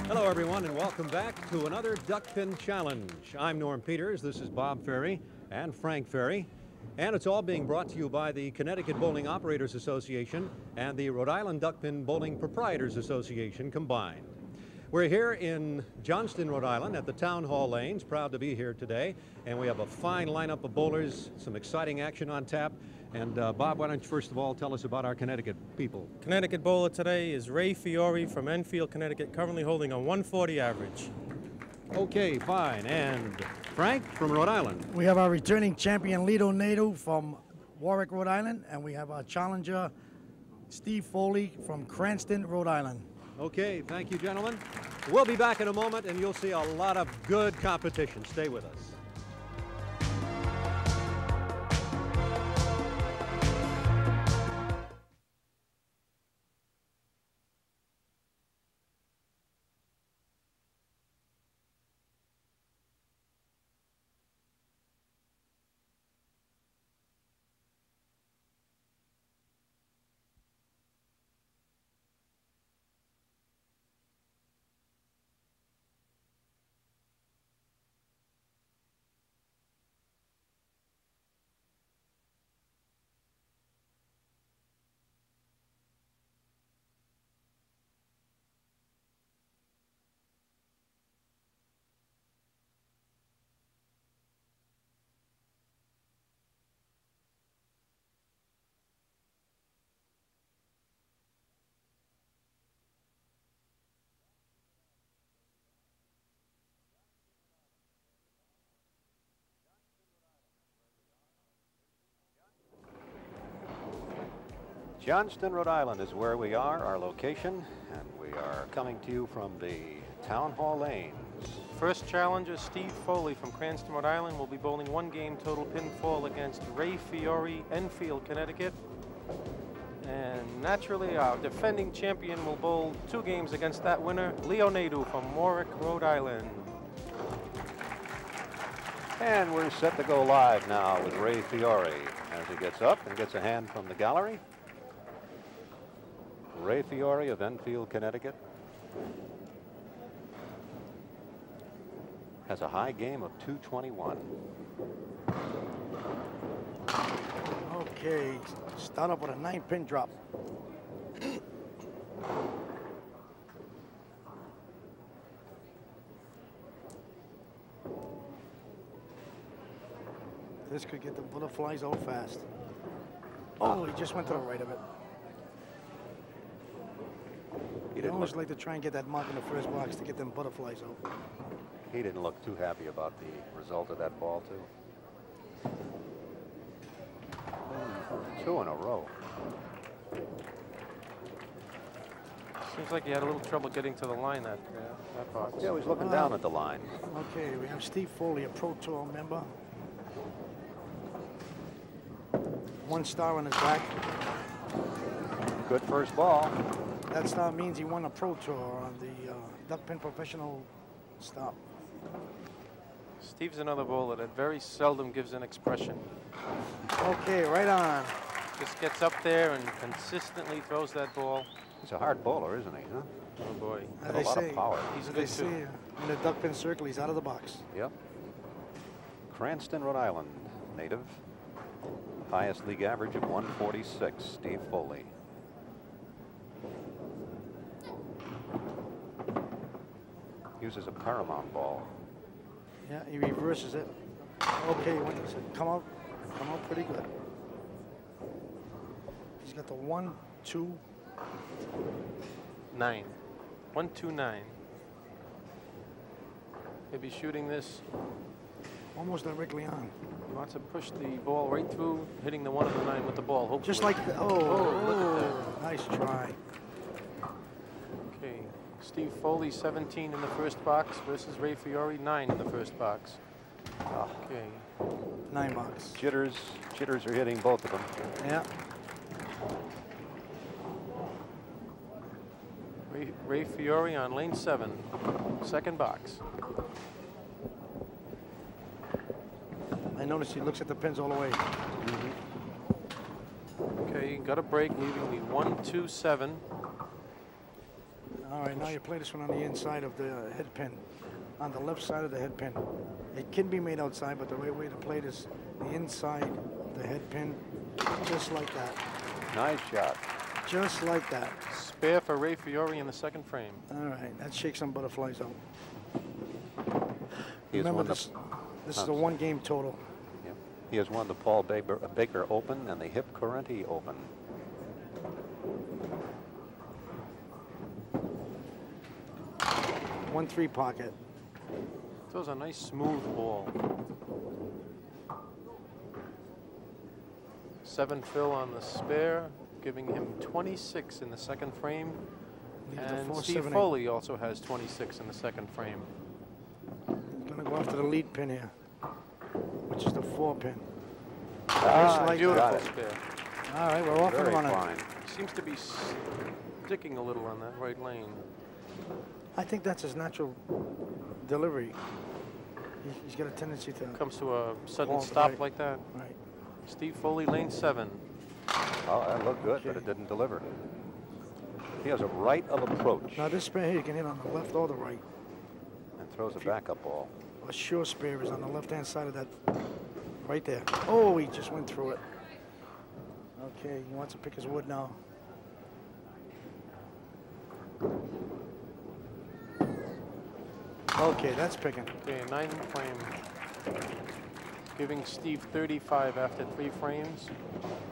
Hello, everyone, and welcome back to another Duckpin Challenge. I'm Norm Peters, this is Bob Ferry and Frank Ferry, and it's all being brought to you by the Connecticut Bowling Operators Association and the Rhode Island Duckpin Bowling Proprietors Association combined. We're here in Johnston, Rhode Island at the Town Hall Lanes, proud to be here today, and we have a fine lineup of bowlers, some exciting action on tap. And Bob, why don't you first of all tell us about our Connecticut people? Connecticut bowler today is Ray Fiore from Enfield, Connecticut, currently holding a 140 average. Okay, fine. And Frank from Rhode Island. We have our returning champion, Nadeau from Warwick, Rhode Island, and we have our challenger, Steve Foley from CRANSTON, Rhode Island. Okay, thank you, gentlemen. We'll be back in a moment, and you'll see a lot of good competition. Stay with us. Johnston, Rhode Island is where we are, our location, and we are coming to you from the Town Hall Lanes. First challenger, Steve Foley from Cranston, Rhode Island, will be bowling one game total pinfall against Ray Fiore, Enfield, Connecticut. And naturally, our defending champion will bowl 2 games against that winner, Nadeau from Warwick, Rhode Island. And we're set to go live now with Ray Fiore as he gets up and gets a hand from the gallery. Ray Fiore of Enfield, Connecticut, has a high game of 221. Okay, start up with a 9-pin drop. This could get the butterflies out fast. Oh, he just went to the right of it. I always like to try and get that mark in the first box to get them butterflies out. He didn't look too happy about the result of that ball, too. 2 in a row. Seems like he had a little trouble getting to the line that box. Yeah, he's looking down at the line. Okay, we have Steve Foley, a Pro Tour member. 1 star on his back. Good first ball. That star means he won a Pro Tour on the Duckpin Professional stop. Steve's another bowler that very seldom gives an expression. Okay, right on. Just gets up there and consistently throws that ball. He's a hard bowler, isn't he, huh? Oh, boy. Got a lot of power. He's As good, they say, too. in the Duckpin circle, he's out of the box. Yep. Cranston, Rhode Island, native. Highest league average of 146, Steve Foley. Uses a Paramount ball. Yeah, he reverses it. Okay, come out pretty good. He's got the 1, 2, 9. 1, 2, 9. He'll be shooting this. almost directly on. He wants to push the ball right through, hitting the 1 and the 9 with the ball, hopefully. Just like the, look at that. nice try. Okay, Steve Foley, 17 in the first box versus Ray Fiore, 9 in the first box. Okay. 9 box. Jitters are hitting both of them. Yeah. Ray Fiore on lane 7, second box. I noticed he looks at the pins all the way. Okay, got a break, leaving the 1-2-7. All right, now you play this one on the inside of the head pin, on the left side of the head pin. It can be made outside, but the right way to play this, the inside of the head pin, just like that. Nice shot. Just like that. Spare for Ray Fiore in the second frame. All right, that shakes some butterflies out. He has Remember, won this is a 1-game total. Yep. He has won the Paul Baker Open and the Hip Currenti Open. One 3 pocket. Throws a nice smooth ball. 7 fill on the spare, giving him 26 in the second frame. And Steve Foley also has 26 in the second frame. Gonna go after the lead pin here, which is the 4 pin. Ah, like beautiful spare. All right, we're off and Very running. fine. Seems to be sticking a little on that right lane. I think that's his natural delivery. He's got a tendency to. Comes to a sudden Ball stop right. like that. Right. Steve Foley, lane 7. Oh, that looked good, but Okay. it didn't deliver. He has a right of approach Now this spare here, you can hit on the left or the right. and throws a backup ball. A sure spare is on the left-hand side of that, right there. Oh, he just went through it. Okay, he wants to pick his wood now. Okay, that's picking. Okay, 9 frame. Giving Steve 35 after 3 frames.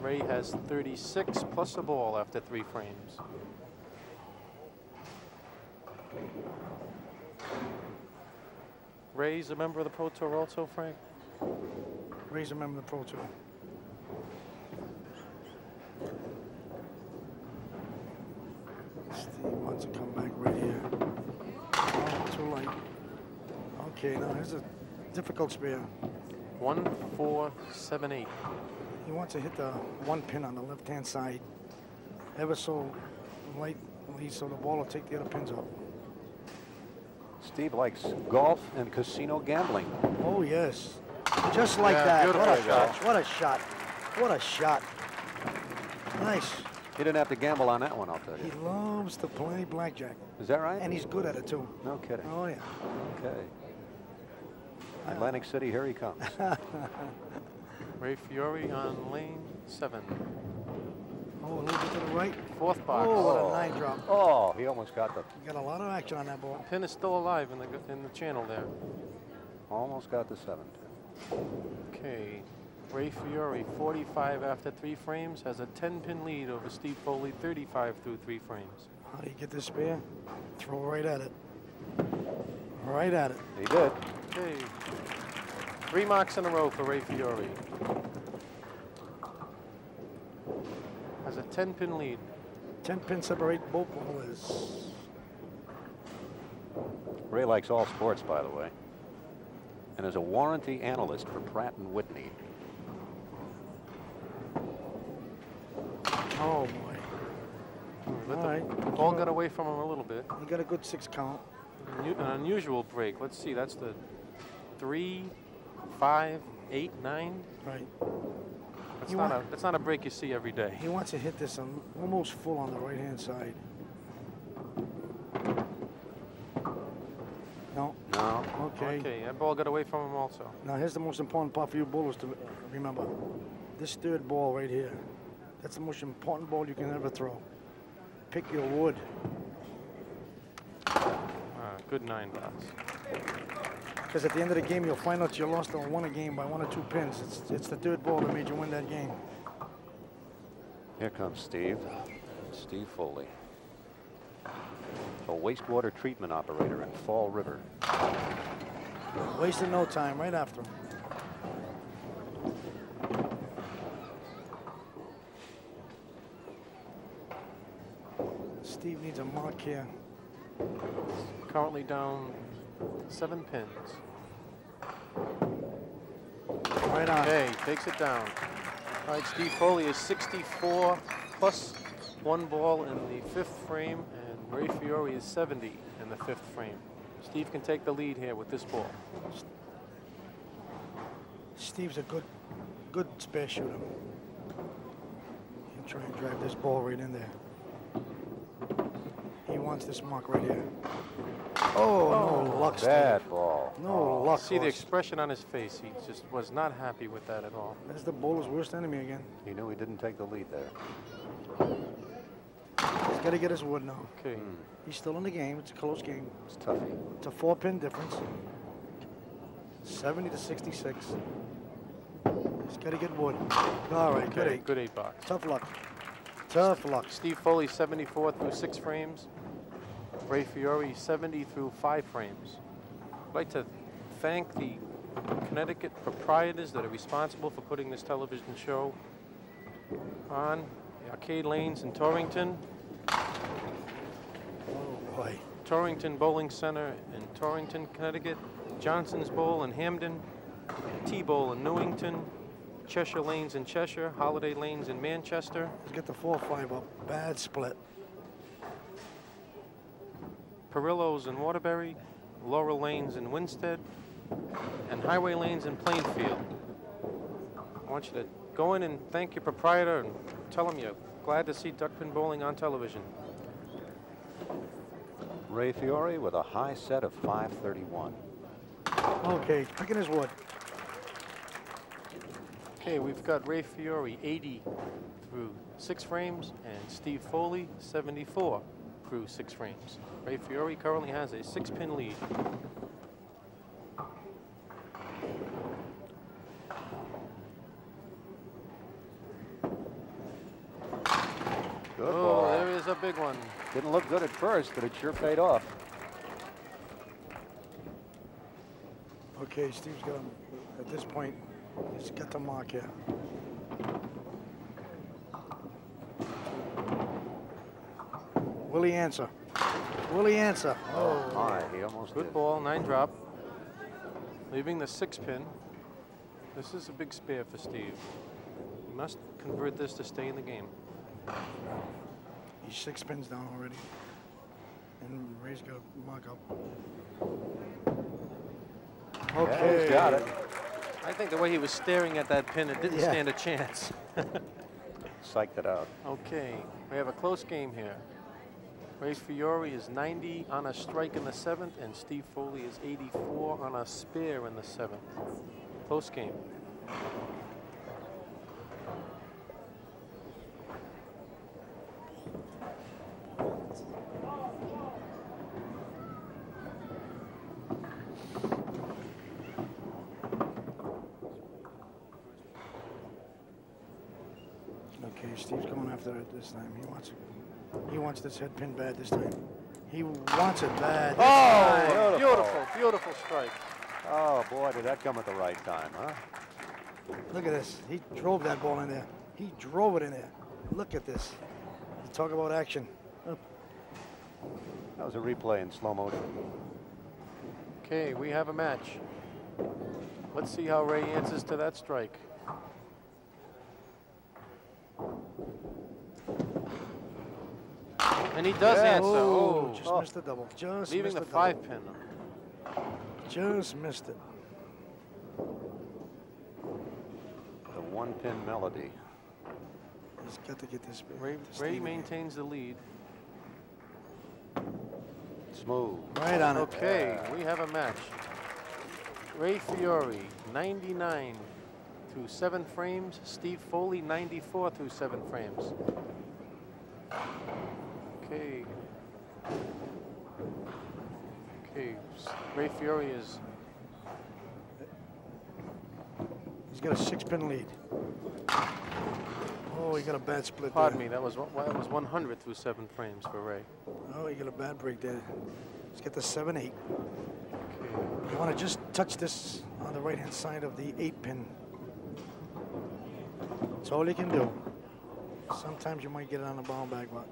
Ray has 36 plus a ball after 3 frames. Ray's a member of the Pro Tour also, Frank? Ray's a member of the Pro Tour. Steve wants to come back right here. Oh, too late. Okay, now here's a difficult spare. 1, 4, 7, 8. He wants to hit the 1 pin on the left-hand side, ever so lightly, so the ball will take the other pins out. Steve likes golf and casino gambling. Oh, yes. Just like Yeah, that. beautiful What a shot. shot. What a shot. What a shot. Nice. He didn't have to gamble on that one, I'll tell He you. loves to play blackjack. Is that right? And he's good at it, too. No kidding. Oh, yeah. Okay. Atlantic City, here he comes. Ray Fiore on lane 7. Oh, a little bit to the right. 4th box. Oh, what a 9 drop. Oh, he almost got the, You got a lot of action on that ball. Pin is still alive in the channel there. almost got the 7. Okay. Ray Fiore, 45 after 3 frames, has a 10-pin lead over Steve Foley, 35 through 3 frames. How do you get this spare? Throw right at it. Right at it. He did. Okay. 3 marks in a row for Ray Fiore. Has a 10-pin lead. 10 pins separate both bowlers. Ray likes all sports, by the way, and is a warranty analyst for Pratt & Whitney. Oh, boy. Let All the right. ball got away from him a little bit. You got a good 6 count. An unusual break. Let's see. That's the 3, 5, 8, 9. Right. That's not a break you see every day. He wants to hit this almost full on the right-hand side. No. No. Okay. Okay, that ball got away from him also. Now here's the most important part for you bowlers to remember. This 3rd ball right here. That's the most important ball you can ever throw. Pick your wood. Good 9 box. Because at the end of the game, you'll find out you lost or won a game by 1 or 2 pins. It's the 3rd ball that made you win that game. Here comes Steve. Steve Foley. A wastewater treatment operator in Fall River. Wasting no time right after him. Steve needs a mark here. currently down 7 pins. Right on. Okay, takes it down. All right, Steve Foley is 64 plus 1 ball in the 5th frame, and Ray Fiore is 70 in the 5th frame. Steve can take the lead here with this ball. Steve's a good spare shooter. He'll try and drive this ball right in there. He wants this mark right here. Oh, no luck, Steve. Bad ball. No luck. See the Ross. expression on his face. He just was not happy with that at all. That's the bowler's worst enemy again. He knew he didn't take the lead there. He's got to get his wood now. Okay. He's still in the game. It's a close game. It's toughy. It's a 4-pin difference. 70 to 66. He's got to get wood. All right, good Okay, 8. good 8 box. Tough luck. Tough luck. Steve Foley 74 through 6 frames. Ray Fiore 70 through 5 frames. I'd like to thank the Connecticut proprietors that are responsible for putting this television show on. The Arcade Lanes in Torrington, Oh, boy. Torrington Bowling Center in Torrington, Connecticut, Johnson's Bowl in Hamden, T-Bowl in Newington, Cheshire Lanes in Cheshire, Holiday Lanes in Manchester, He's got the 4-5 up. Bad split. Perillo's in Waterbury, Laurel Lanes in Winstead, and Highway Lanes in Plainfield. I want you to go in and thank your proprietor and tell him you're glad to see Duckpin bowling on television. Ray Fiore with a high set of 531. Okay, picking his wood. Okay, we've got Ray Fiore 80 through 6 frames and Steve Foley 74 through 6 frames. Ray Fiore currently has a 6-pin lead. Good Oh, ball. there is a big one. Didn't look good at first, but it sure paid off. Okay, Steve's got him. At this point, he's got the mark here. Will he answer? Will he answer? Oh, My, he almost Good did. ball, 9 drop. Leaving the 6-pin. This is a big spare for Steve. He must convert this to stay in the game. he's 6 pins down already. And Ray's got to mark up. Yeah, Okay. he's got it. I think the way he was staring at that pin, it didn't Yeah. stand a chance. Psyched it out. Okay, we have a close game here. Ray Fiore is 90 on a strike in the 7th, and Steve Foley is 84 on a spare in the 7th. Close game. Okay, Steve's going after it this time. He wants this head pin bad this time. He wants it bad. Oh, beautiful. beautiful, beautiful strike. Oh, boy, did that come at the right time, huh? Look at this. He drove that ball in there. He drove it in there. Look at this. You talk about action. Oh, That was a replay in slow motion. Okay, we have a match. Let's see how Ray answers to that strike. And he does Yes. answer. oh, Oh, just missed the double. Just leaving missed the the double. 5-pin. Just missed it. The 1-pin melody. He's got to get this. Ray to stay in the game. maintains the lead. Smooth. Right on it. Okay, we have a match. Ray Fiore, 99 through 7 frames. Steve Foley, 94 through 7 frames. Okay. Okay, Ray Fiore is, He's got a 6-pin lead. Oh, he got a bad split pardon there. me, that was 100 through 7 frames for Ray. Oh, he got a bad break there. He's got the 7-8. Okay. You want to just touch this on the right-hand side of the 8-pin. That's all you can do. Sometimes you might get it on the ball back, but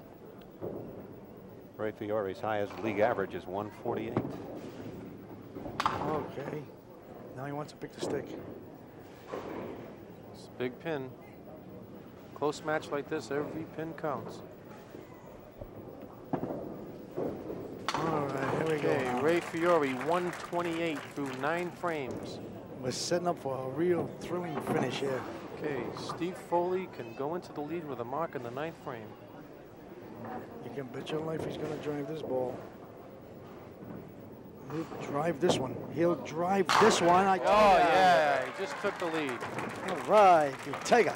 Ray Fiore's highest league average is 148. Okay. Now he wants to pick the stick. It's a big pin. Close match like this, every pin counts. All right, here we Okay, go. Ray Fiore, 128 through 9 frames. We're setting up for a real thrilling finish here. Okay, Steve Foley can go into the lead with a mark in the 9th frame. You can bet your life he's going to drive this ball. He'll drive this one. He'll drive this one. Oh, yeah, he just took the lead. All right, you tiger.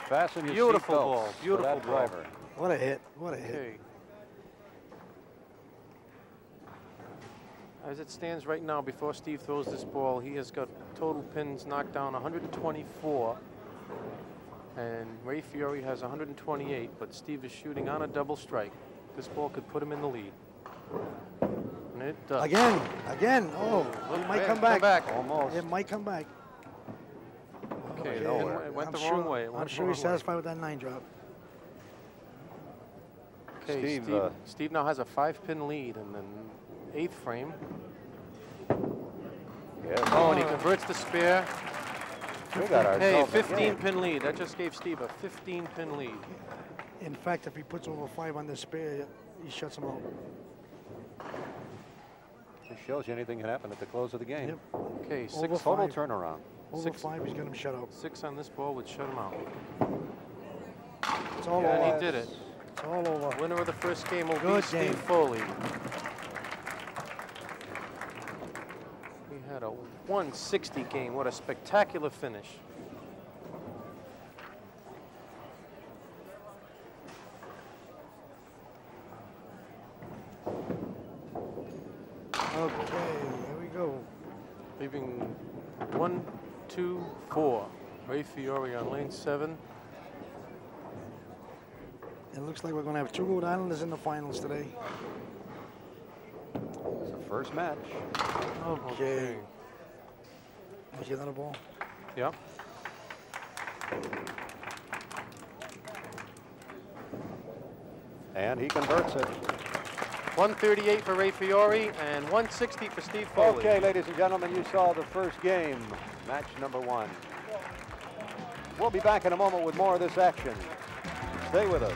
Fasten your Beautiful seatbelts ball, for beautiful that ball. driver. What a hit. What a hit. Okay. As it stands right now, before Steve throws this ball, he has got total pins knocked down 124. And Ray Fiore has 128, but Steve is shooting on a double strike. This ball could put him in the lead. And it does. Again. Oh, Look, it might man, come back. Almost. It might come back. Okay, nowhere. it went I'm the sure, wrong way. It went I'm the sure he's wrong way. satisfied with that 9 drop. Okay, Steve now has a 5-pin lead in the 8th frame. Yes. Oh, and he converts the spare. We got our Hey, result again. 15-pin lead. That just gave Steve a 15-pin lead. In fact, if he puts over 5 on the spare, he shuts him out. This shows you anything can happen at the close of the game. Yep. Okay, Over 6 Total 5. turnaround. Over Six. 5, he's got him shut out. 6 on this ball would shut him out. It's all And over. he did it. It's all over. Winner of the first game will be Good Steve game. Foley. He had a 160 game. What a spectacular finish. Okay, here we go. Leaving 1, 2, 4. Ray Fiore on lane 7. It looks like we're going to have 2 Rhode Islanders in the finals today. It's the first match. Okay. Is another ball? Yep. And he converts it. 138 for Ray Fiore and 160 for Steve Foley. Okay, ladies and gentlemen, you saw the first game, match number 1. We'll be back in a moment with more of this action. Stay with us.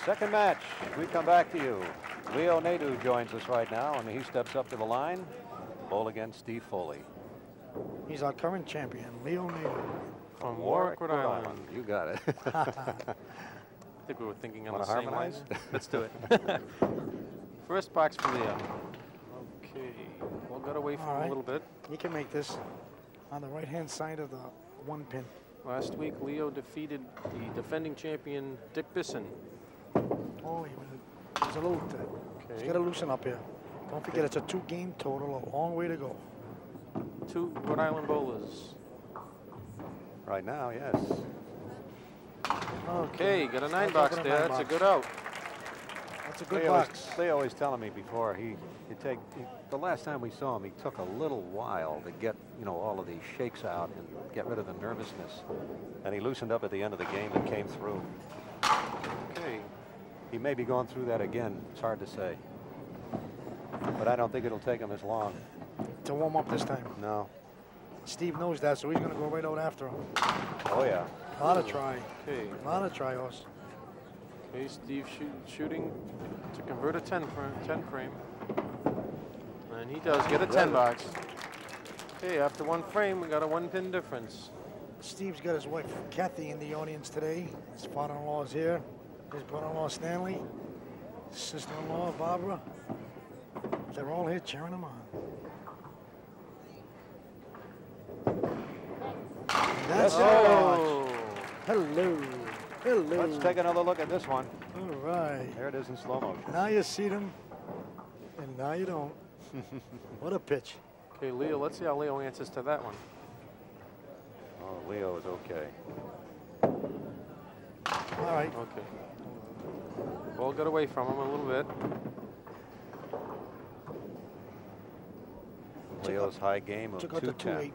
Second match, we come back to you. Leo Nadeau joins us right now, and he steps up to the line. Bowl against Steve Foley. He's our current champion, Leo Nadeau. From Warwick, Rhode Island. You got it. I think we were thinking on Wanna the same line. harmonize? Let's do it. First box for Leo. Okay, we'll get away from All him right. a little bit. You can make this on the right-hand side of the 1 pin. Last week, Leo defeated the defending champion, Dick Bisson. Oh, he's a little, he's got to loosen up here. Don't forget, it's a 2-game total, a long way to go. 2 Rhode Island bowlers. Right now, yes. Okay, got a 9 Let's box open a there. 9 That's a box. good out. That's a good Leo box. was telling me before, the last time we saw him, he took a little while to get, all of these shakes out and get rid of the nervousness. And he loosened up at the end of the game and came through. Okay. He may be going through that again. It's hard to say. But I don't think it'll take him as long. To warm up this time. No. Steve knows that, so he's going to go right out after him. Oh, yeah. A lot of try. Okay. A lot of try, horse. Okay, Steve shooting to convert a 10 frame. And he does get a 10 box. Okay, after 1 frame, we got a 1-pin difference. Steve's got his wife, Kathy, in the audience today. His father-in-law is here. His brother-in-law, Stanley. His sister-in-law, Barbara. They're all here cheering him on. That's it. Oh! Hello. Hello. Let's take another look at this one. All right. There it is in slow motion. Now you see them, and now you don't. What a pitch. Okay, Leo, let's see how Leo answers to that one. Oh, Leo is okay. All right. Okay. Ball got away from him a little bit. Leo's high game of Took out the 210.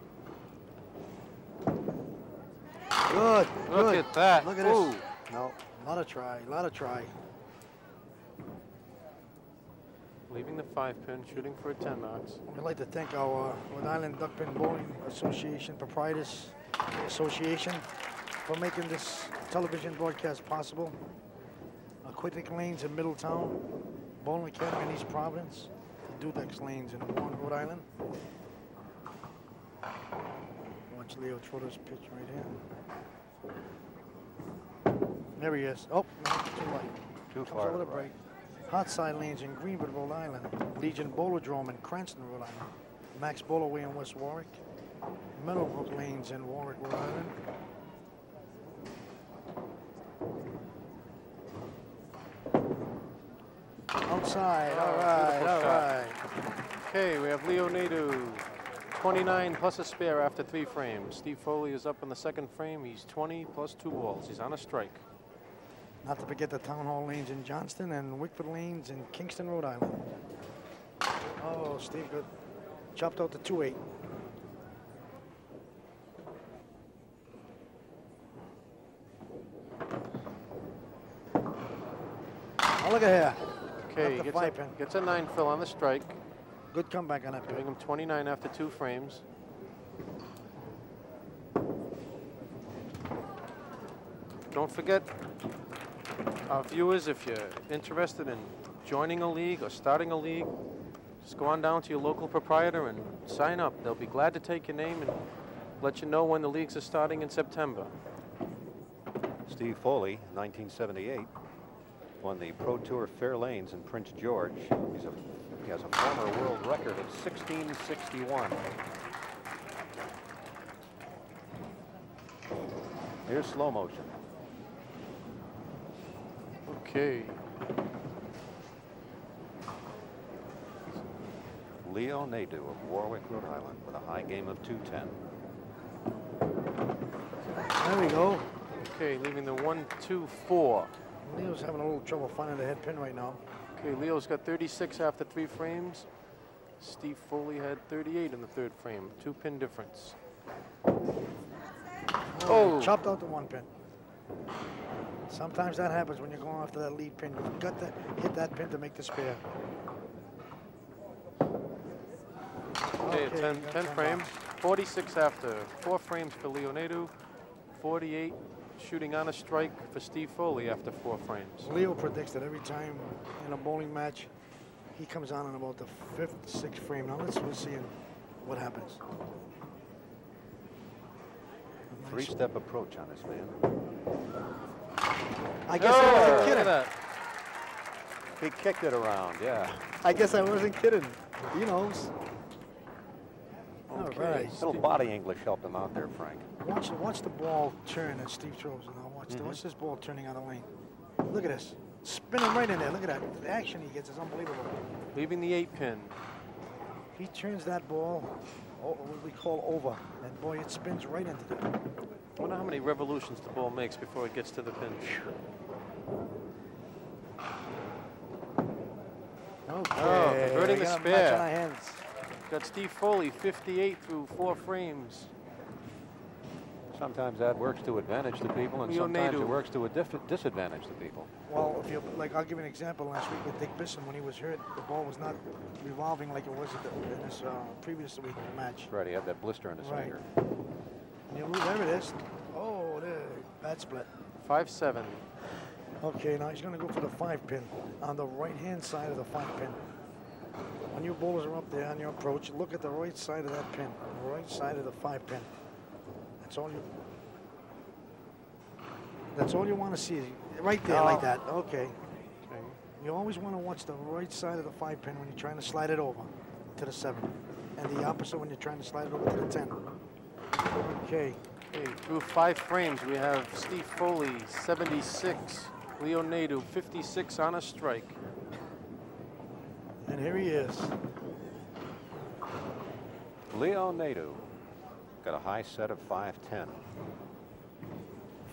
2-8. Good. Look at that. Look at Ooh. this. No, lot of try, lot of try. Leaving the 5-pin, shooting for a 10 marks. We'd like to thank our Rhode Island Duckpin Bowling Association Proprietors Association for making this television broadcast possible. Aquatic Lanes in Middletown, Bowling Academy in East Providence, the Dudex Lanes in Warren, Rhode Island. Watch Leo throw this pitch right here. There he is. Oh, no, too light. Too Comes far. over the break. Hot side lanes in Greenwood, Rhode Island. Legion Bowlerdrome in Cranston, Rhode Island. Max Bowlerway in West Warwick. Meadowbrook Lanes in Warwick, Rhode Island. Outside, all right, beautiful all shot. right. Okay, we have Leo Nadeau, 29 plus a spare after 3 frames. Steve Foley is up in the 2nd frame. He's 20 plus 2 balls. He's on a strike. Not to forget the Town Hall Lanes in Johnston and Wickford Lanes in Kingston, Rhode Island. Oh, Steve good. Chopped out the 2-8. Oh, look at here. Okay, Up he the 5-pin. gets a 9 fill on the strike, Good comeback on that giving pin. him 29 after 2 frames. Don't forget, our viewers, if you're interested in joining a league or starting a league, just go on down to your local proprietor and sign up. They'll be glad to take your name and let you know when the leagues are starting in September. Steve Foley, 1978, won the Pro Tour Fair Lanes in Prince George. He has a former world record of 1661. Here's slow motion. Okay. Leo Nadeau of Warwick, Rhode Island, with a high game of 210. There we go. Okay, leaving the 1-2-4. Leo's having a little trouble finding the head pin right now. Okay, Leo's got 36 after 3 frames. Steve Foley had 38 in the 3rd frame. 2-pin difference. Oh. Chopped out the 1 pin. Sometimes that happens when you're going after that lead pin. You've got to hit that pin to make the spare. Okay, Okay, 10 got 10 frame. box. 46 after 4 frames for Leo Nadeau. 48 shooting on a strike for Steve Foley after 4 frames. Leo predicts that every time in a bowling match, he comes on in about the 5th, 6th frame. Now we'll see what happens. A nice- 3-step approach on this man. I guess I wasn't Look at kidding. that. He kicked it around, yeah. I guess I wasn't kidding. He knows. Okay. All right. Little body English helped him out there, Frank. Watch the ball turn as Steve throws. Now watch this ball turning out of lane. Look at this. Spinning right in there. Look at that. The action he gets is unbelievable. Leaving the 8-pin. He turns that ball, what we call over, and boy, it spins right into there. I wonder how many revolutions the ball makes before it gets to the pin. Okay. converting the we got a spare. match on our hands. Got Steve Foley, 58 through 4 frames. Sometimes that works to advantage the people, and Leo sometimes Nadeau. it works to a disadvantage the people. Well, if you like, I'll give you an example. Last week with Dick Bisson, when he was hurt, the ball was not revolving like it was in this previous week match. Right, he had that blister in his Right. finger. And you lose, there it is. Oh, there, bad split. 5-7. Okay, now he's going to go for the 5-pin on the right-hand side of the 5-pin. When your bowlers are up there on your approach, look at the right side of that pin, the right side of the 5-pin. That's all you want to see, right there, like that. Okay. Okay. You always want to watch the right side of the 5-pin when you're trying to slide it over to the 7, and the opposite when you're trying to slide it over to the 10. Okay. Okay, through 5 frames, we have Steve Foley, 76. Leo Nadeau, 56 on a strike. And here he is. Leo Nadeau got a high set of 5'10".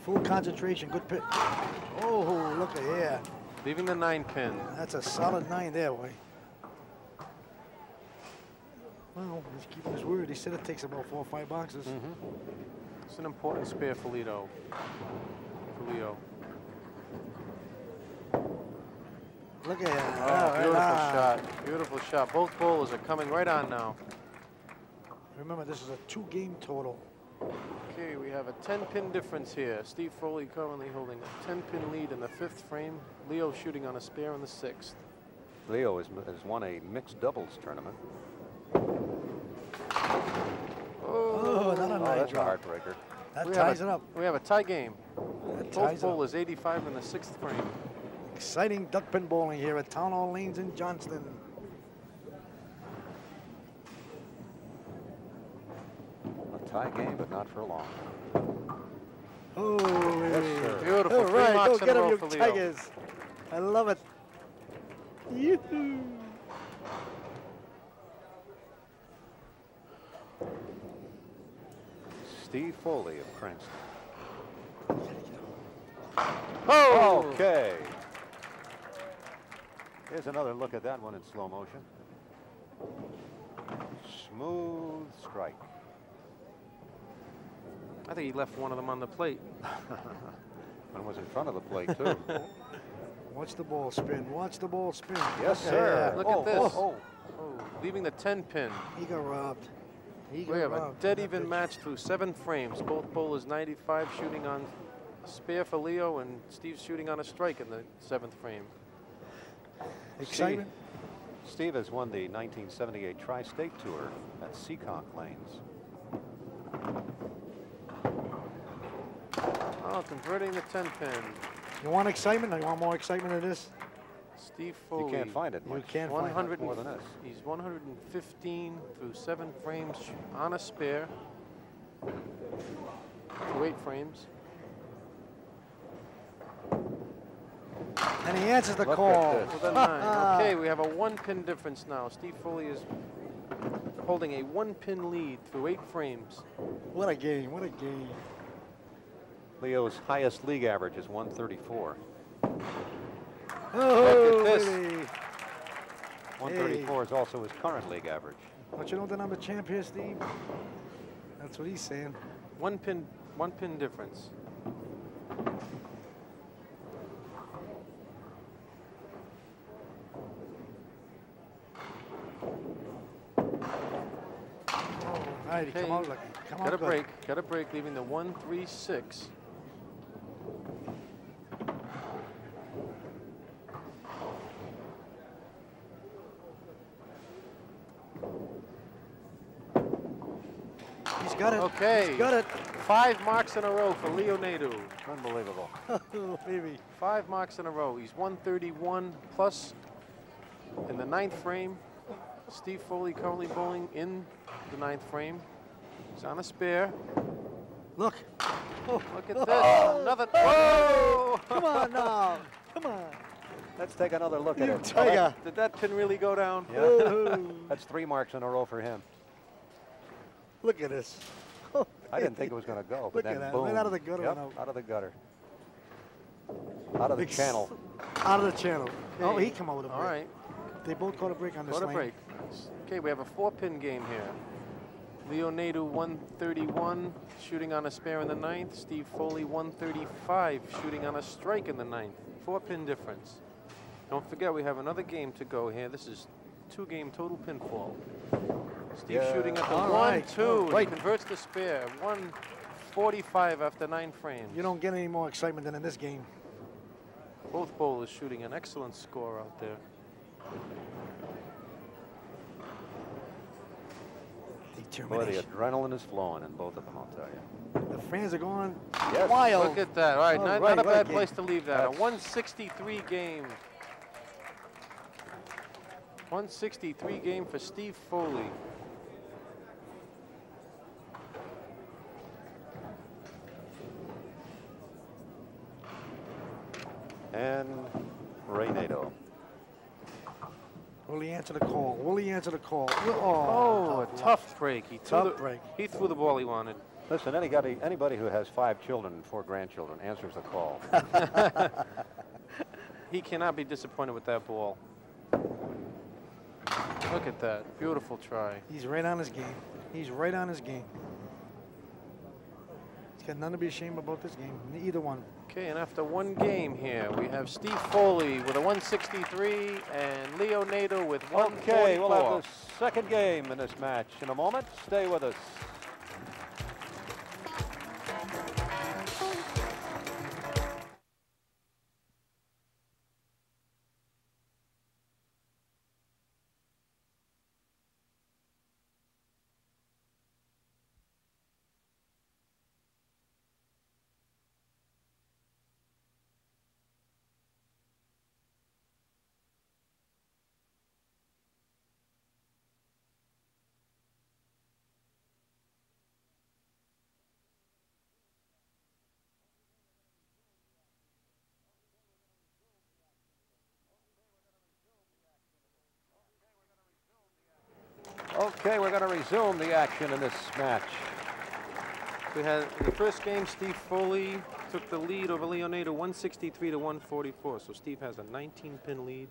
Full concentration, good pitch. Oh, look at here. Leaving the 9 pin. That's a solid 9 there, boy. Well, he's keeping his word. He said it takes about 4 or 5 boxes. It's an important spare for Leo. Look at him. Oh, beautiful shot. Beautiful shot. Both bowlers are coming right on now. Remember, this is a 2-game total. Okay, we have a 10-pin difference here. Steve Foley currently holding a 10-pin lead in the 5th frame. Leo shooting on a spare in the 6th. Leo has won a mixed doubles tournament. Oh, not a nice That's a drop. heartbreaker. That ties it up. We have a tie game. That Both ties it up. bowlers 85 in the 6th frame. Exciting duckpin bowling here at Town Hall Lanes in Johnston. A tie game, but not for long. Oh, Yes, sir. Beautiful. all 3 right, marks go in a get him, row you for Leo. Tigers. I love it. Yoo-hoo. Steve Foley of Cranston. Oh! Okay. Here's another look at that one in slow motion. Smooth strike. I think he left one of them on the plate. One was in front of the plate, too. Watch the ball spin. Watch the ball spin. Yes, Look sir. Look at this. Oh. Oh, leaving the 10 pin. He got robbed. He got We have a robbed. dead even match through 7 frames. Both bowlers 95 shooting on spare for Leo, and Steve's shooting on a strike in the 7th frame. Excitement. Steve has won the 1978 Tri-State Tour at Seekonk Lanes. Oh, converting the 10 pin. You want excitement? Or you want more excitement than this? Steve Foley. You can't find it much. You can't find it. 100 more than this. He's 115 through 7 frames on a spare. To 8 frames. And he answers the Look at call. this. With a 9. Okay, we have a 1-pin difference now. Steve Foley is holding a 1-pin lead through 8 frames. What a game. What a game. Leo's highest league average is 134. Oh, Look at this. baby. 134 is also his current league average. Don't you know that I'm a champ here, Steve? That's what he's saying. 1-pin difference. All right, he come out lucky. Come Got out a good. break. Got a break, leaving the 1-3-6. He's got it. Okay. He's got it. 5 marks in a row for Leo Nadeau. Unbelievable. Oh, baby. 5 marks in a row. He's 131 plus in the 9th frame. Steve Foley currently bowling in the 9th frame. He's on a spare. Look. Oh, Look at this. Another. Whoa! come on now. Come on. Let's take another look at You it. tiger. Did that pin really go down? Yeah. Oh, That's 3 marks in a row for him. look at this. I didn't think it was going to go, but Look then at that. boom. Right out of the gutter Yep, and out. out of the gutter. Out of the channel. Out of the channel. Oh, Hey. he come out with a break. All right. They both caught a break on this What a lane. break. Okay, we have a 4-pin game here. Leo Nadeau 131, shooting on a spare in the 9th. Steve Foley 135, shooting on a strike in the 9th. 4-pin difference. Don't forget, we have another game to go here. This is 2-game total pinfall. Steve Yeah. shooting at the All 1-2. right. and he Right. converts the spare. 145 after 9 frames. You don't get any more excitement than in this game. Both bowlers shooting an excellent score out there. Boy, the Determination. adrenaline is flowing in both of them, I'll tell you. The fans are going Yes. wild. Look at that. All right, All not right, a what a bad game. place to leave that. A That's- 163 game. 163 game for Steve Foley. And Ray Nadeau. Will he answer the call? Will he answer the call? Oh, a tough break. He threw Tough break. He threw the ball he wanted. Listen, anybody who has 5 children and 4 grandchildren answers the call. He cannot be disappointed with that ball. Look at that. Beautiful try. He's right on his game. He's right on his game. He's got nothing to be ashamed about this game. Either one. Okay, and after one game here, we have Steve Foley with a 163 and Leo Nadeau with 144. Okay, we'll have the second game in this match in a moment. Stay with us. Okay, we're going to resume the action in this match. We had in the first game, Steve Foley took the lead over Leo Nadeau 163 to 144. So Steve has a 19-pin lead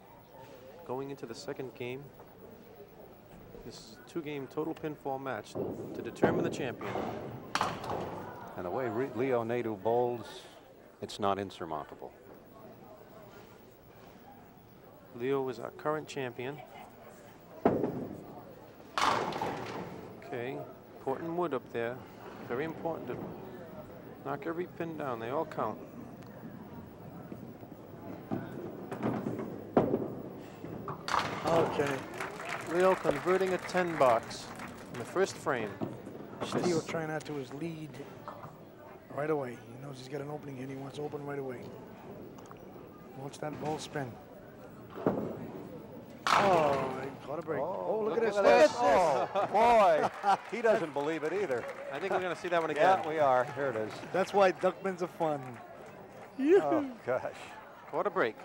going into the second game. This is a 2-game total pinfall match to determine the champion. And the way Leo Nadeau bowls, it's not insurmountable. Leo is our current champion. Okay, important wood up there. Very important to knock every pin down. They all count. Okay. Leo converting a 10 box in the first frame. Steve will try not to his lead right away. He knows he's got an opening and he wants to open right away. Watch that ball spin. Oh, he caught a break. Oh, look at this. Oh, boy. He doesn't believe it either. I think we're going to see that one again. Yeah, we are. Here it is. That's why Duckpins are fun. Oh, gosh. What a break.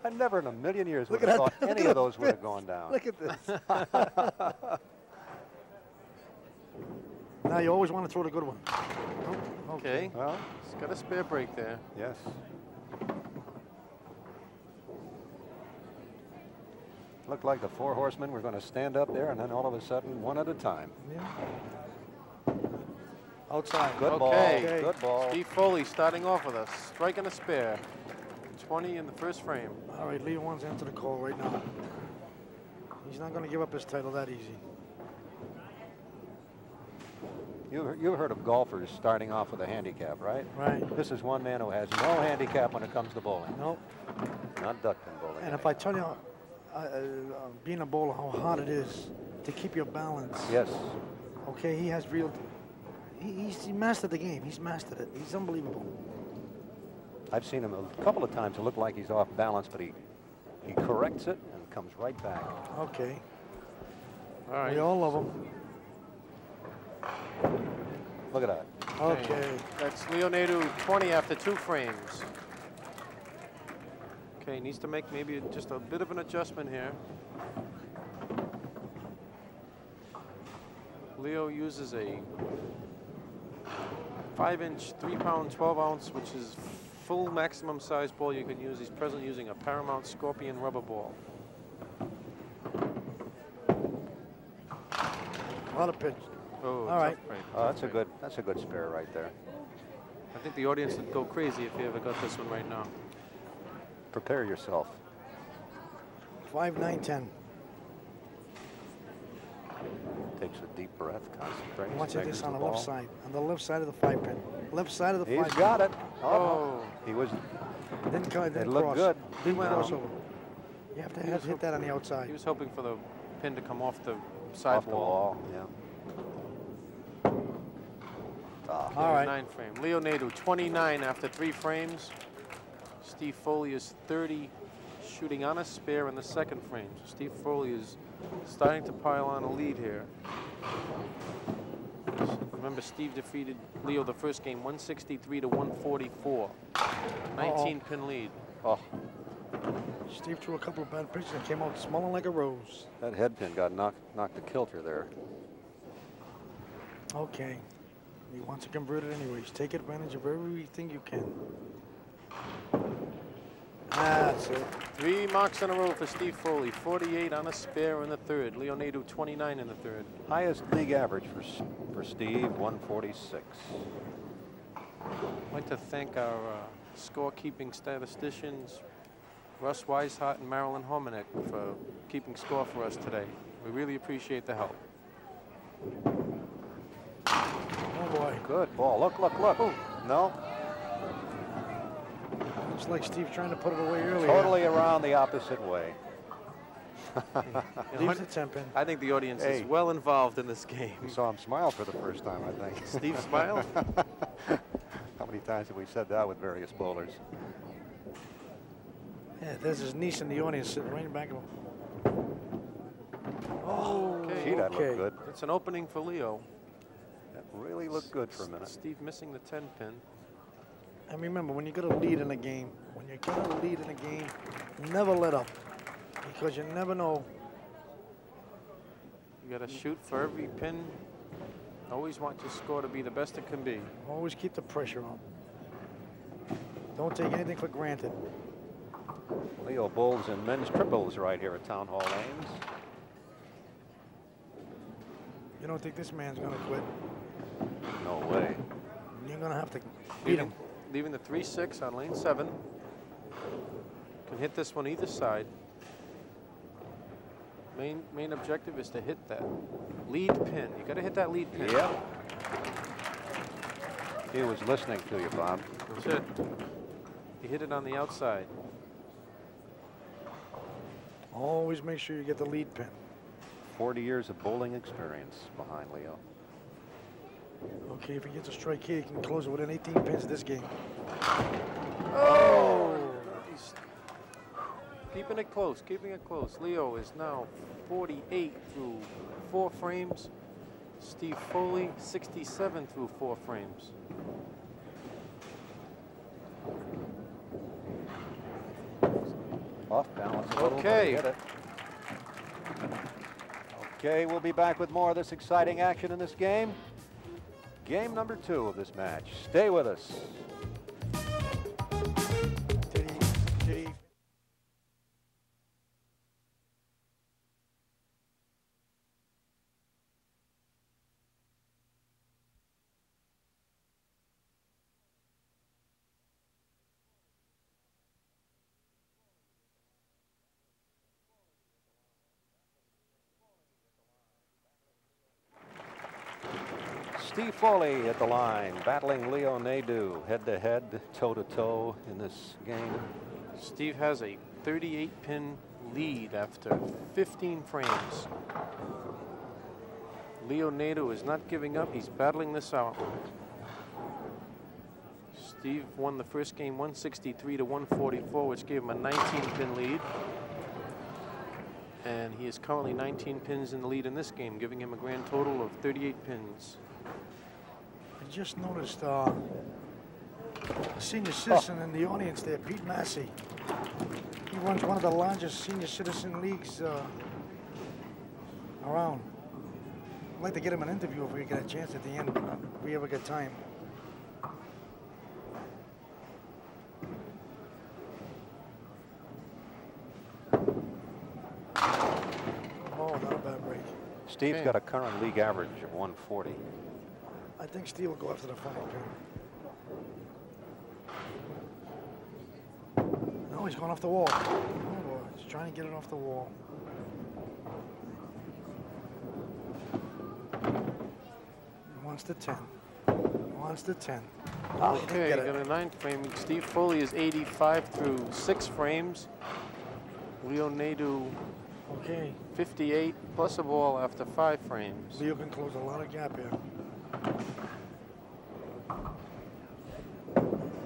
I never in a million years would Look have at thought that. any of those would have gone down. Look at this. Now you always want to throw the good one. Oh, Okay. Well, He's got a spare break there. yes. Looked like the 4 horsemen were going to stand up there, and then all of a sudden, one at a time. Yeah. Outside. Good ball. Okay. Good ball. Steve Foley starting off with a strike and a spare. 20 in the first frame. All right, Leo wants to enter the call right now. He's not going to give up his title that easy. You've heard of golfers starting off with a handicap, right? Right. This is one man who has no handicap when it comes to bowling. Nope. Not duckpin bowling. And if I tell you, being a bowler, how hard it is to keep your balance. Yes. Okay, he has real. He mastered the game. He's mastered it. He's unbelievable. I've seen him a couple of times. It looked like he's off balance, but he corrects it and comes right back. Okay. All right. We all love him. Look at that. Okay. That's Leo Nadeau 20 after 2 frames. Okay, needs to make maybe just a bit of an adjustment here. Leo uses a 5-inch, 3-pound, 12-ounce, which is full maximum size ball you can use. He's presently using a Paramount Scorpion rubber ball. A lot of pitch. Oh, all right. break. Oh, that's a good spare right there. I think the audience would go crazy if you ever got this one right now. Prepare yourself. 5, 9, 10. Takes a deep breath, concentrates. Watch measures this on the ball. left side. On the left side of the 5-pin. Left side of the 5-pin. He's got it. Oh. He was. Didn't It looked cross. good. Didn't No. cross over. You have to hit that on the outside. He was hoping for the pin to come off the Off side the wall. wall. Yeah. All right. 9 frame. Leo Nadeau 29 after 3 frames. Steve Foley is 30, shooting on a spare in the second frame. So Steve Foley is starting to pile on a lead here. Remember, Steve defeated Leo the first game 163 to 144. 19-pin lead. Oh, Steve threw a couple of bad pitches and came out smelling like a rose. That head pin got knocked to kilter there. Okay. He wants to convert it anyways. Take advantage of everything you can. That's it. 3 marks in a row for Steve Foley. 48 on a spare in the third. Leo Nadeau 29 in the third. Highest league average for Steve, 146. I'd like to thank our scorekeeping statisticians, Russ Weishart and Marilyn Hominick, for keeping score for us today. We really appreciate the help. Oh boy. Good ball. Look, look, look. Ooh. No. Looks like Steve trying to put it away earlier. Totally around the opposite way. Leaves the 10 pin. I think the audience is well involved in this game. We saw him smile for the first time, I think. Steve smiled? How many times have we said that with various bowlers? Yeah, there's his niece in the audience sitting right back of him. Oh, okay. Gee, that looked good. It's an opening for Leo. That really looked good for a minute. Steve missing the 10 pin. And remember, when you get a lead in a game, never let up, because you never know. You got to shoot for every pin. Always want your score to be the best it can be. Always keep the pressure on. Don't take anything for granted. Leo bowls in men's triples right here at Town Hall Lanes. You don't think this man's going to quit? No way. You're going to have to beat him. Leaving the 3-6 on lane 7. Can hit this one either side. Main objective is to hit that lead pin. You got to hit that lead pin. Yeah. He was listening to you, Bob. That's it. He hit it on the outside. Always make sure you get the lead pin. 40 years of bowling experience behind Leo. Okay, if he gets a strike here, he can close it within 18 pins this game. Oh! He's keeping it close, keeping it close. Leo is now 48 through 4 frames. Steve Foley, 67 through 4 frames. Off balance a little, Okay. but get it. Okay, we'll be back with more of this exciting action in this game. Game number 2 of this match. Stay with us. Did he Steve Foley at the line, battling Leo Nadeau head-to-head, toe-to-toe in this game. Steve has a 38-pin lead after 15 frames. Leo Nadeau is not giving up. He's battling this out. Steve won the first game 163 to 144, which gave him a 19-pin lead. And he is currently 19 pins in the lead in this game, giving him a grand total of 38 pins. I just noticed a senior citizen in the audience there, Pete Massey. He runs one of the largest senior citizen leagues around. I'd like to get him an interview if we get a chance at the end, if we ever get time. Oh, not a bad break. Steve's got a current league average of 140. I think Steve will go after the final pin. No, he's going off the wall. Oh, boy. He's trying to get it off the wall. He wants the 10. He wants the 10. Oh, he didn't Okay, get got it. a 9th frame. Steve Foley is 85 through 6 frames. Leo Nadeau Okay. 58 plus a ball after 5 frames. Leo can close a lot of gap here.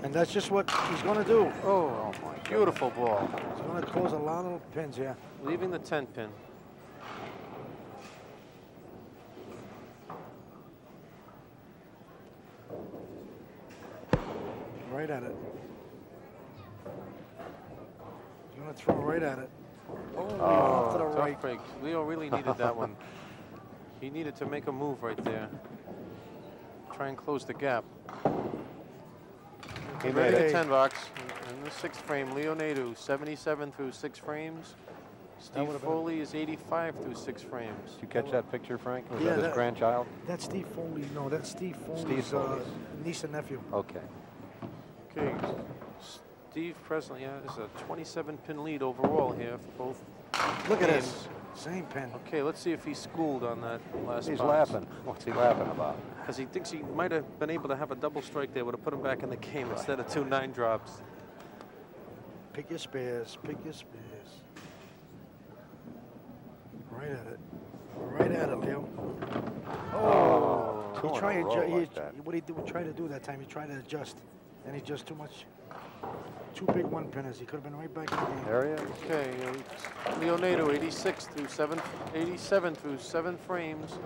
And that's just what he's going to do. Oh, my beautiful ball. He's going to close a lot of pins here. Leaving the 10 pin. Right at it. gonna throw right at it. Oh, Oh, off to the tough right. break. Leo really needed that one. He needed to make a move right there. Try and close the gap. He Ready made to it. 10 box in the 6th frame. Leo Nadeau, 77 through 6 frames. Steve would've been- Foley is 85 through 6 frames. Did you catch that picture, Frank? Was Yeah, that his that- grandchild? That's Steve Foley. No, that's Steve Foley's Steve Foley's. niece and nephew. Okay. Okay, Steve presently has a 27-pin lead overall here for both. Look at games. this. Same pin. Okay, let's see if he's schooled on that last He's box. laughing. What's he laughing about? Because he thinks he might have been able to have a double strike there, would have put him back in the game instead of 2 9 drops. Pick your spares. Pick your spares. Right at it. Right at it, Leo. Oh! Two in He a tried. row like that. What he tried to do that time, he tried to adjust, and he just too much. 2 big 1-pinners. He could have been right back in the game. There he is. Okay, Leo Nadeau, 87 through 7 frames.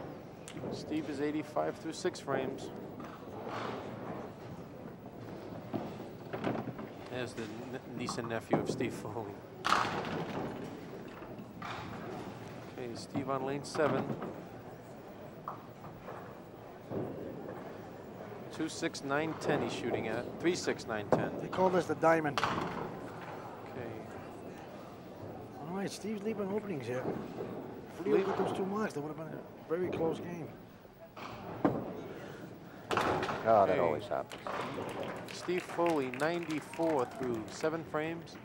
Steve is 85 through 6 frames. There's the niece and nephew of Steve Foley. Okay, Steve on lane 7. 2 6 9 10 he's shooting at. 3 6 9 10. They call this the diamond. Okay. All right, Steve's leaving openings here. If Leo got those 2 marks, that would have been a very close game. Oh, that Okay. always happens. Steve Foley, 94 through 7 frames.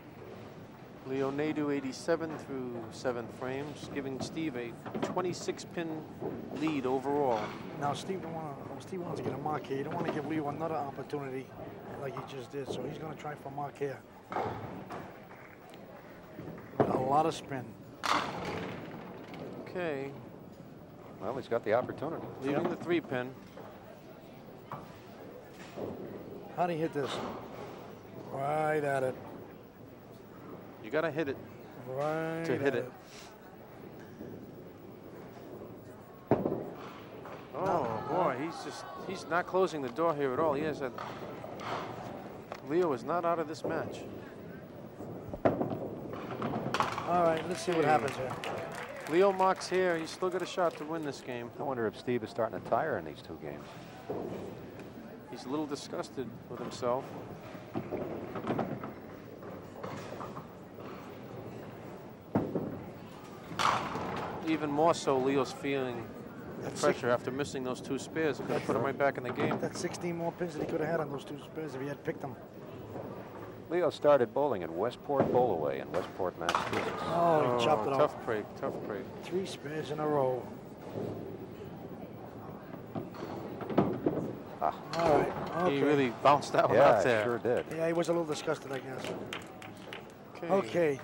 Leo Nadeau, 87 through 7 frames, giving Steve a 26-pin lead overall. Now Steve wants to get a mark here. He don't want to give Leo another opportunity like he just did, so he's going to try for a mark here. With a lot of spin. Okay, Well, he's got the opportunity. leaving the 3-pin. How'd he hit this? Right at it. You got to hit it Right to hit at it. Oh boy, he's not closing the door here at all. He has a, Leo is not out of this match. All right, let's see what happens here. Leo marks here, he's still got a shot to win this game. I wonder if Steve is starting to tire in these 2 games. He's a little disgusted with himself. Even more so, Leo's feeling the That's pressure after missing those 2 spares. It could have put him right back in the game. That's 16 more pins that he could have had on those 2 spares if he had picked them. Leo started bowling in Westport Bowlaway in Westport, Massachusetts. Oh, he chopped it off. Tough break, tough break. 3 spares in a row. Ah. All right. Okay. He really bounced that one Yeah, out there. it sure did. Yeah, he was a little disgusted, I guess. Okay. Okay.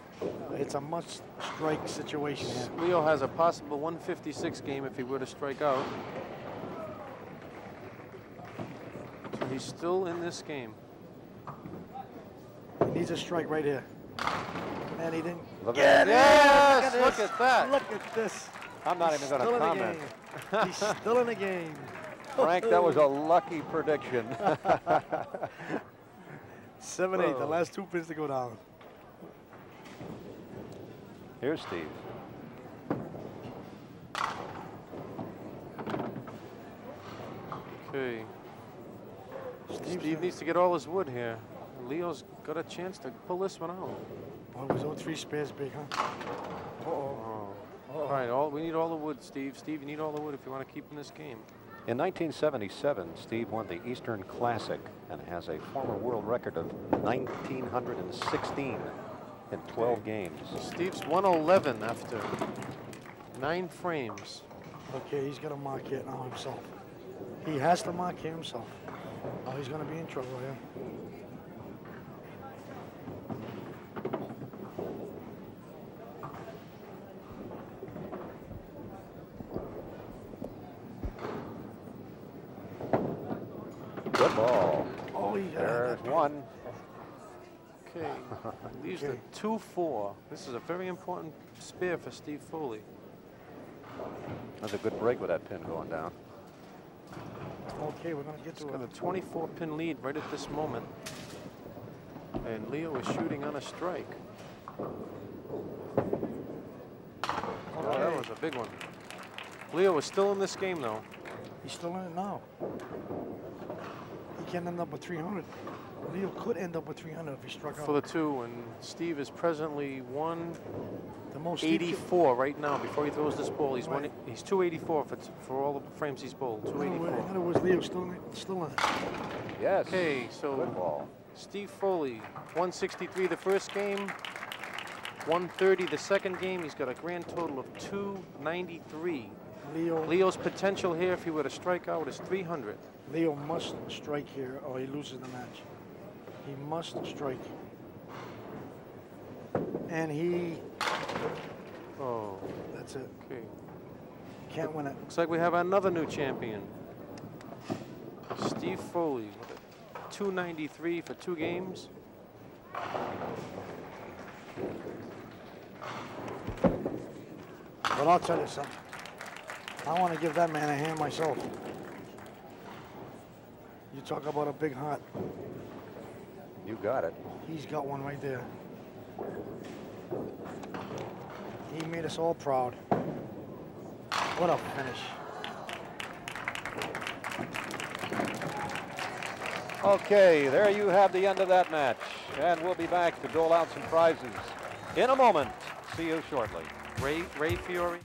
It's a must-strike situation here. Leo has a possible 156 game if he were to strike out. So he's still in this game. He needs a strike right here. And he didn't. Look Get at it! Yes, Look look at at that. Look at this. I'm not He's even going still to in the comment. game. He's still in the game. Frank, that was a lucky prediction. 7-8, the Whoa. last 2 pins to go down. Here's Steve. Okay. Steve's Steve needs to get all his wood here. Leo's got a chance to pull this one out. Oh, it was all 3 spares big, huh? Uh-oh. Oh. All right, we need all the wood, Steve. Steve, you need all the wood if you want to keep in this game. In 1977, Steve won the Eastern Classic and has a former world record of 1,916 in 12 games. Steve's 111 after 9 frames. Okay, he's got to mark here now himself. He has to mark here himself. Oh, he's going to be in trouble here. Good ball. Oh, yeah. There's one. Okay, leaves Okay. the 2-4. This is a very important spare for Steve Foley. That's a good break with that pin going down. Okay, we're going to get He's to got a it. 24-pin lead right at this moment. And Leo is shooting on a strike. Oh, that was a big one. Leo was still in this game, though. He's still in it now. He can end up with 300. Leo could end up with 300 if he struck out. For the two, and Steve is presently The most 184 right now. Before he throws this ball, he's Right. he's 284 for all the frames he's bowled. 284. In other words, Leo's still in it. Yes. Okay, so Good ball. Steve Foley, 163 the first game, 130 the second game. He's got a grand total of 293. Leo's potential here, if he were to strike out, is 300. Leo must strike here or he loses the match. He must strike. And he, Oh, that's it. okay. Can't win it. Looks like we have another new champion. Steve Foley with a 293 for 2 games. But I'll tell you something. I want to give that man a hand myself. You talk about a big heart. You got it. He's got one right there. He made us all proud. What a finish. Okay, there you have the end of that match. And we'll be back to dole out some prizes in a moment. See you shortly. Ray Fiore.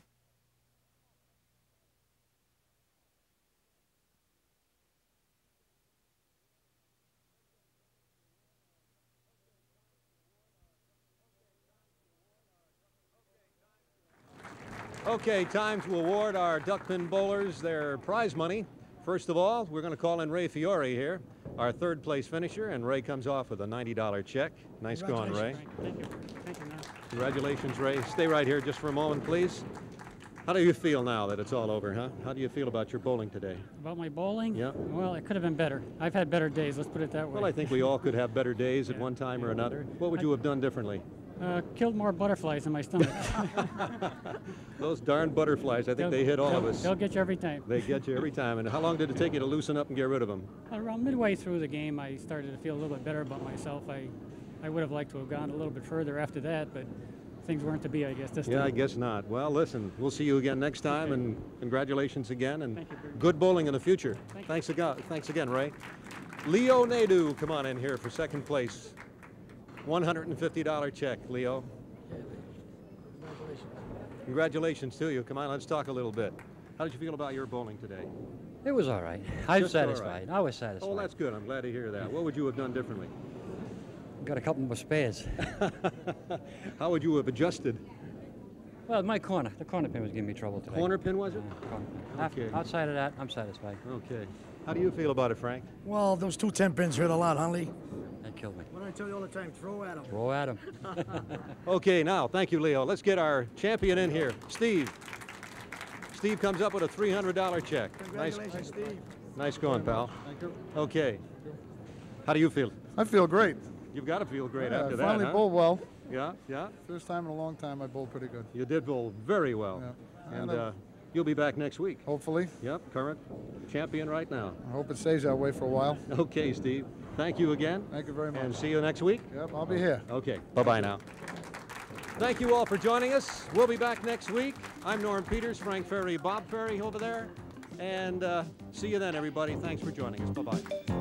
Okay, time to award our duckpin bowlers their prize money. First of all, we're going to call in Ray Fiore here, our third place finisher, and Ray comes off with a $90 check. Nice going, Ray. Thank you. Thank you, man. Congratulations, Ray. Stay right here just for a moment, please. How do you feel now that it's all over, huh? How do you feel about your bowling today? About my bowling? Yeah. Well, it could have been better. I've had better days, let's put it that way. Well, I think we all could have better days at Yeah. one time or another. What would you have done differently? Killed more butterflies in my stomach. Those darn butterflies, I think they hit all of us. They'll get you every time. They get you every time. And how long did it take you to loosen up and get rid of them? Around midway through the game, I started to feel a little bit better about myself. I would have liked to have gone a little bit further after that, but things weren't to be, I guess, this time. Yeah, I guess not. Well, listen, we'll see you again next time, Okay. and congratulations again, and Thank you very much. good bowling in the future. Thank you. Thanks again, Ray. Leo Nadeau, come on in here for second place. $150 check, Leo. Congratulations to you. Come on, let's talk a little bit. How did you feel about your bowling today? It was all right. I'm Just all right. satisfied. I was satisfied. Oh, that's good. I'm glad to hear that. What would you have done differently? Got a couple more spares. How would you have adjusted? Well, the corner pin was giving me trouble today. Corner pin, was it? Corner pin. Okay. Outside of that, I'm satisfied. Okay. How do you feel about it, Frank? Well, those 2 10 pins hurt a lot, huh, Lee? That killed me. What I tell you all the time, throw at him. Throw at him. Okay, now, thank you, Leo. Let's get our champion in here, Steve. Steve comes up with a $300 check. Congratulations, Steve. Nice going, pal. Thank you. Okay. How do you feel? I feel great. You've got to feel great Yeah, after I that, finally huh? bowled well. Yeah, yeah. First time in a long time I bowled pretty good. You did bowl very well. Yeah. And And, you'll be back next week. Hopefully. Yep, current champion right now. I hope it stays that way for a while. Okay, Steve. Thank you again. Thank you very much. And see you next week. Yep, I'll be here. Okay, bye-bye now. Thank you all for joining us. We'll be back next week. I'm Norm Peters, Frank Ferry, Bob Ferry over there. And see you then, everybody. Thanks for joining us. Bye-bye.